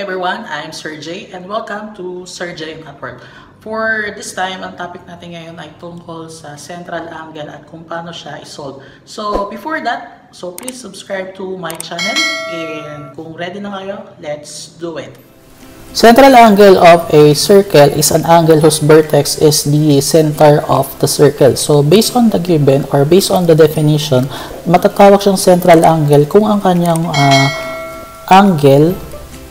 everyone, I'm Sir J and welcome to Sir J Network. For this time, ang topic natin ngayon ay tungkol sa central angle at kung paano siya isolve. So before that, please subscribe to my channel and kung ready na kayo, let's do it. Central angle of a circle is an angle whose vertex is the center of the circle. So based on the given or based on the definition, matatawag siyang central angle kung ang kanyang angle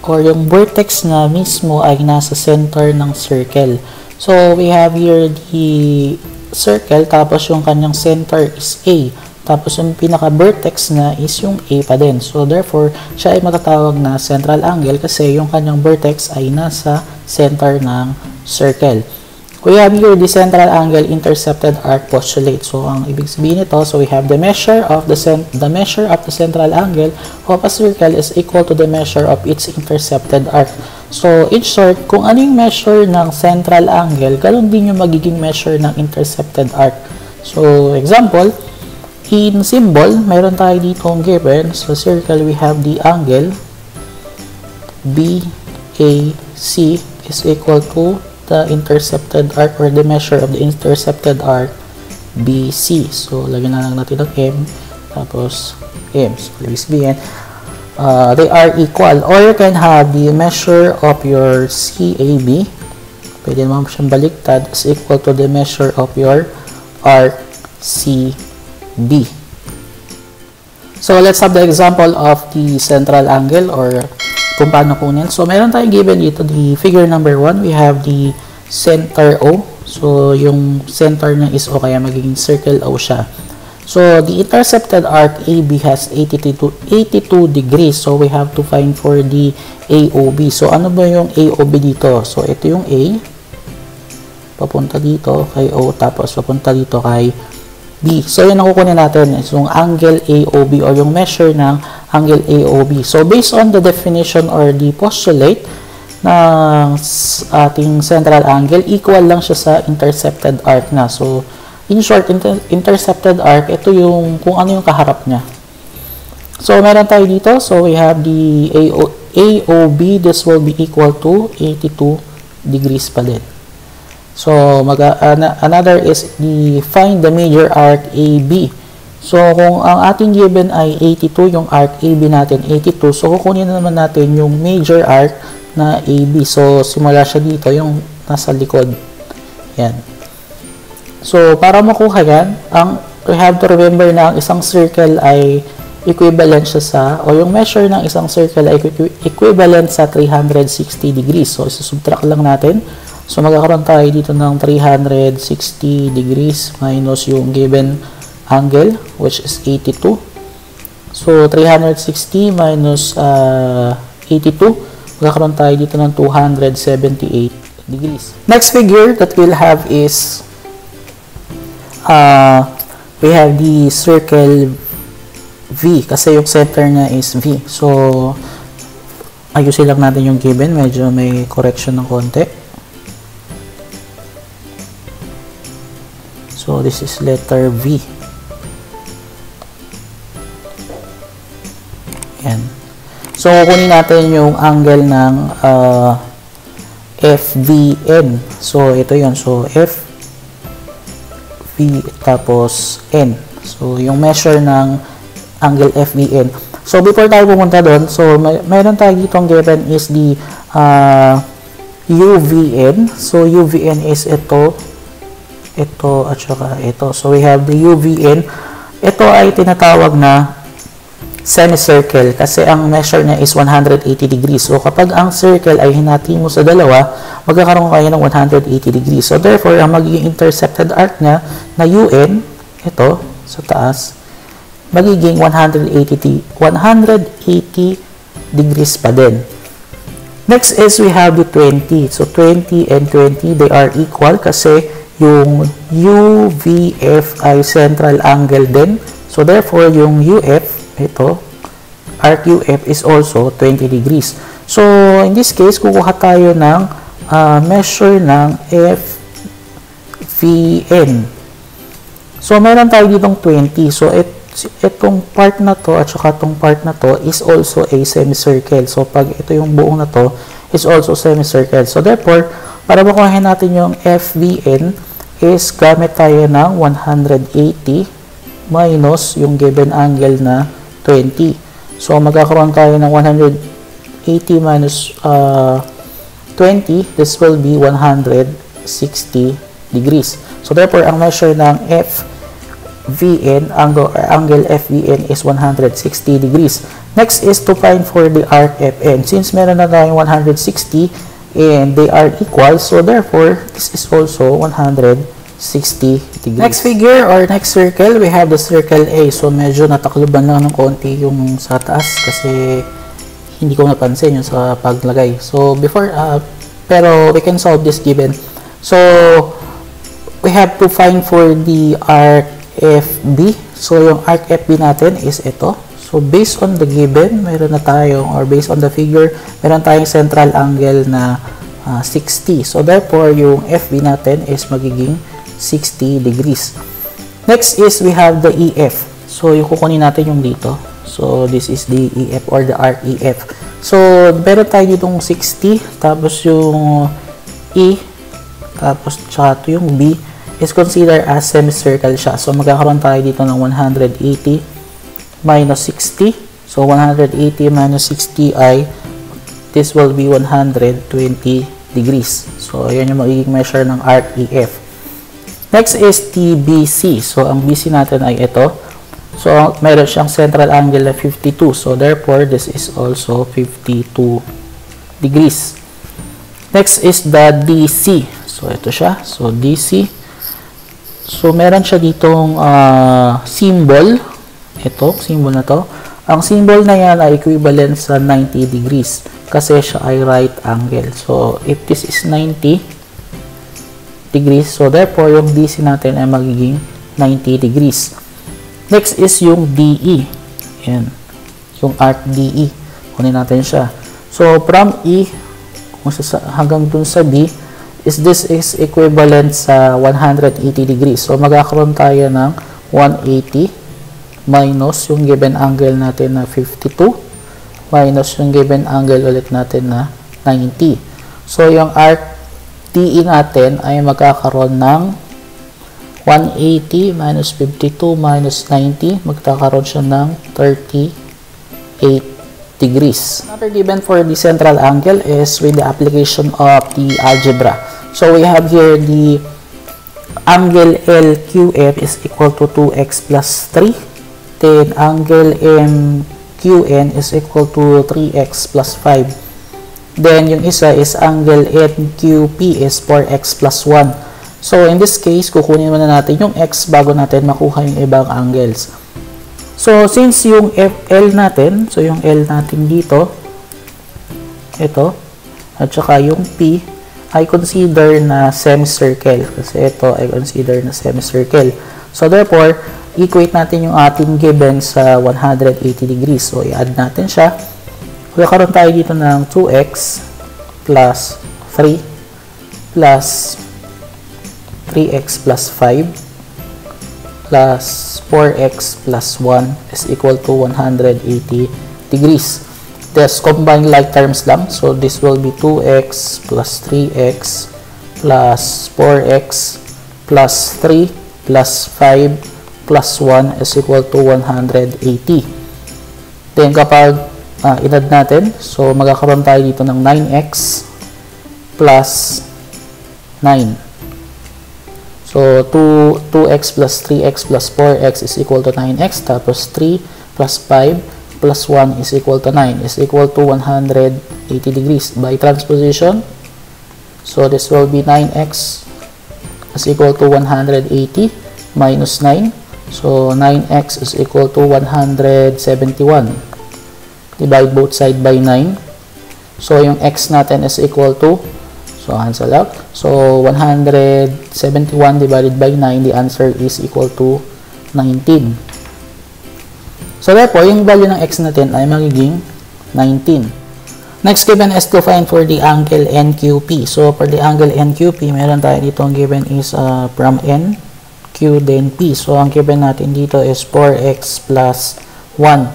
or yung vertex na mismo ay nasa center ng circle. So we have here the circle, tapos yung kanyang center is A, tapos yung pinaka-vertex na is yung A pa din. So therefore, siya ay matatawag na central angle kasi yung kanyang vertex ay nasa center ng circle. We have here the central angle intercepted arc postulate. So ang ibig sabihin nito, so we have the measure of the central angle of a circle is equal to the measure of its intercepted arc. So in short, kung ano yung measure ng central angle, ganoon din yung magiging measure ng intercepted arc. So example, in symbol, mayroon tayo dito ang given. So circle, we have the angle BAC is equal to the intercepted arc or the measure of the intercepted arc BC. So lagyan na lang natin ang M tapos M. So ibig sabihin, they are equal, or you can have the measure of your CAB, pwede naman siyang baliktad, is equal to the measure of your arc CB. So let's have the example of the central angle or kung paano kunin. So meron tayong given dito, the figure number 1, we have the center O. So yung center niya is O, kaya magiging circle O siya. So the intercepted arc AB has 82 degrees. So we have to find for the AOB. So ano ba yung AOB dito? So ito yung A, papunta dito kay O, tapos papunta dito kay B. So yun ang kukunin natin, is yung angle AOB or yung measure ng angle AOB. So based on the definition or the postulate ng ating central angle, equal lang siya sa intercepted arc na. So in short, intercepted arc, ito yung kung ano yung kaharap niya. So meron tayo dito, so we have the AOB, this will be equal to 82 degrees pa din. So another is the find the major arc AB. So kung ang ating given ay 82, yung arc AB natin 82, so kukunin naman natin yung major arc na AB. So simula siya dito, yung nasa likod. Yan. So para makuha yan, we have to remember na ang isang circle ay equivalent siya sa, o yung measure ng isang circle ay equivalent sa 360 degrees. So isusubtract lang natin. So magkakaroon tayo dito ng 360 degrees minus yung given angle, which is 82. So 360 minus 82, magkakaroon tayo dito ng 278 degrees. Next figure that we'll have is we have the circle V kasi yung center niya is V. So ayusin lang natin yung given, medyo may correction ng konti. So this is letter V. Yan. So kukunin natin yung angle ng FVN. So ito yun. So FV tapos N. So yung measure ng angle FVN. So before tayo pumunta doon, so mayroon tayo dito ang given is the UVN. So UVN is ito at saka ito. So we have the UVN. Ito ay tinatawag na semicircle kasi ang measure niya is 180 degrees. So kapag ang circle ay hinati mo sa dalawa, magkakaroon kayo ng 180 degrees. So therefore, ang magiging intercepted arc niya na UN, ito sa taas, magiging 180 degrees pa din. Next is we have the 20. So 20 and 20, they are equal kasi yung UVF ay central angle din. So therefore, yung UF, ito, arc UF is also 20 degrees. So in this case, kukuha tayo ng measure ng FVN. So meron tayo ditong 20. So itong part na to at saka itong part na to is also a semicircle. So, pag ito yung buong na to is also semicircle. So, therefore, para makuha natin yung FVN is gamit tayo ng 180 minus yung given angle na 20. So, magkakaroon tayo ng 180 minus 20. This will be 160 degrees. So, therefore, ang measure ng FVN, angle FVN is 160 degrees. Next is to find for the arc FN. Since meron na tayong 160 and they are equal, so therefore, this is also 160 degrees. Next figure or next circle, we have the circle A. So, medyo natakluban lang ng konti yung sa taas kasi hindi ko napansin yung sa paglagay. So, before, pero we can solve this given. So, we have to find for the arc FB. So, yung arc FB natin is ito. So, based on the given, meron na tayong, or based on the figure, meron tayong central angle na 60. So, therefore, yung FB natin is magiging 60 degrees. Next is we have the EF. So, yung kukunin natin yung dito. So, this is the EF or the arc EF. So, meron tayo ditong 60, tapos yung E, tapos tsaka yung B, is considered as semicircle siya. So, magkakaroon tayo dito ng 180 minus 60. So, 180 minus 60 ay, this will be 120 degrees. So, ayan yung magiging measure ng arc EF. Next is TBC. So, ang BC natin ay ito. So, meron siyang central angle na 52. So, therefore, this is also 52 degrees. Next is the DC. So, ito siya. So, DC. So, meron siya ditong symbol. Ito, symbol na to. Ang symbol na yan ay equivalent sa 90 degrees kasi siya ay right angle. So, if this is 90 degrees, so therefore, yung DC natin ay magiging 90 degrees. Next is yung DE. Yan. Yung arc DE. Kunin natin siya. So, from E hanggang dun sa B, this is equivalent sa 180 degrees. So, magkakaroon tayo ng 180 minus yung given angle natin na 52 minus yung given angle ulit natin na 90. So, yung arc DE natin ay magkakaroon ng 180 minus 52 minus 90. Magkakaroon siya ng 38 degrees. Another given for the central angle is with the application of the algebra. So, we have here the angle LQF is equal to 2x plus 3. Then, angle MQN is equal to 3x plus 5. Then, yung isa is angle NQP is 4x plus 1. So, in this case, kukunin muna natin yung x bago natin makuha yung ibang angles. So, since yung FL natin, so yung L natin dito, ito, at saka yung P, ay consider na semicircle. Kasi ito ay consider na semicircle. So, therefore, equate natin yung ating given sa 180 degrees. So, i-add natin siya. Magkakaroon tayo dito ng 2x plus 3 plus 3x plus 5 plus 4x plus 1 is equal to 180 degrees. Just combine like terms lang. So, this will be 2x plus 3x plus 4x plus 3 plus 5 plus 1 is equal to 180. Then, kapag i-add natin, so magkakaroon tayo dito ng 9x plus 9. So, 2x plus 3x plus 4x is equal to 9x. Tapos, 3 plus 5 plus 1 is equal to 9 is equal to 180 degrees. By transposition, so this will be 9x is equal to 180 minus 9. So, 9x is equal to 171. Divide both side by 9. So, yung x natin is equal to, so, cancel out. So, 171 divided by 9, the answer is equal to 19. So, therefore, yung value ng x natin ay magiging 19. Next given is to find for the angle NQP. So, for the angle NQP, meron tayo dito ang given is from N, Q then P. So ang given natin dito is 4x plus 1.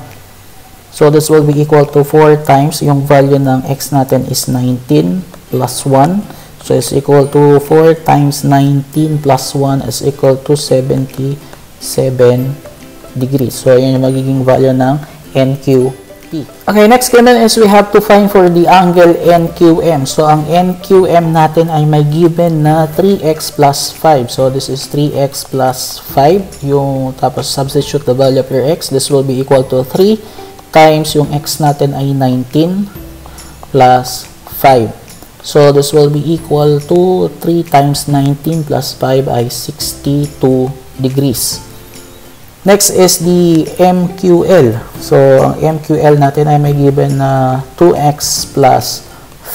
So this will be equal to 4 times yung value ng x natin is 19 plus 1. So it's equal to 4 times 19 plus 1 is equal to 77 degrees. So yun yung magiging value ng NQP. Okay, next given is we have to find for the angle NQM. So ang NQM natin ay may given na 3x plus 5. So this is 3x plus 5. Yung tapos substitute the value of your x. This will be equal to 3 times yung x natin ay 19 plus 5. So this will be equal to 3 times 19 plus 5 ay 62 degrees. Next is the MQL. So, ang MQL natin ay may given na 2x plus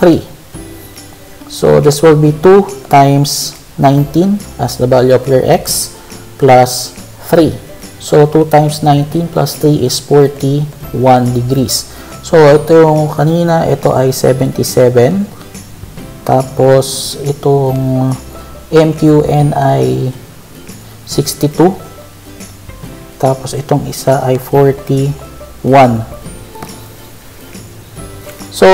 3. So, this will be 2 times 19 as the value of your x plus 3. So, 2 times 19 plus 3 is 41 degrees. So, ito yung kanina, ito ay 77. Tapos, itong MQN ay 62. Tapos itong isa ay 41. So,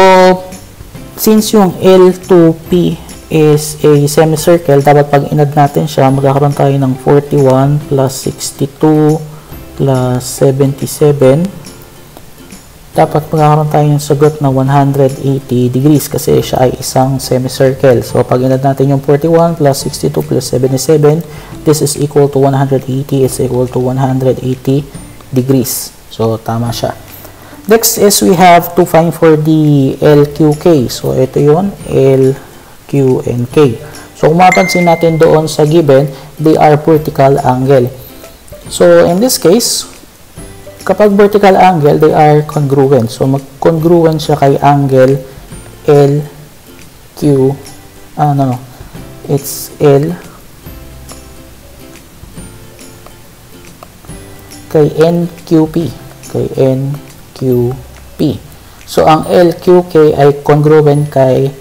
since yung L2P is a semicircle, dapat pag inad natin siya, magkakaroon tayo ng 41 plus 62 plus 77. Dapat magkakaroon tayo ng sagot na 180 degrees kasi siya ay isang semicircle. So, pag inad natin yung 41 plus 62 plus 77, this is equal to 180 is equal to 180 degrees. So, tama siya. Next is we have to find for the LQK. So, ito yun, LQ and K. So, kung mapansin natin doon sa given, they are vertical angle. So, in this case, kapag vertical angle, they are congruent. So, mag-congruent siya kay angle LQ. It's L kay NQP. Kay NQP. So, ang LQK ay congruent kay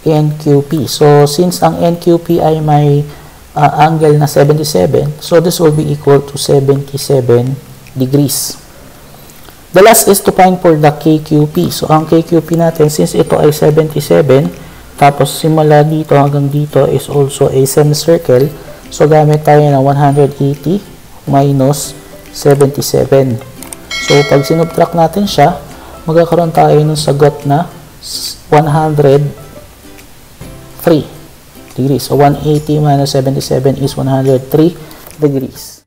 NQP. So, since ang NQP ay may angle na 77, so this will be equal to 77 degrees. The last is to find for the KQP. So, ang KQP natin, since ito ay 77, tapos simula dito hanggang dito is also a semicircle. So, gamit tayo ng 180 minus 77. So, pag sinubtract natin siya, magkakaroon tayo ng sagot na 103 degrees. So, 180 minus 77 is 103 degrees.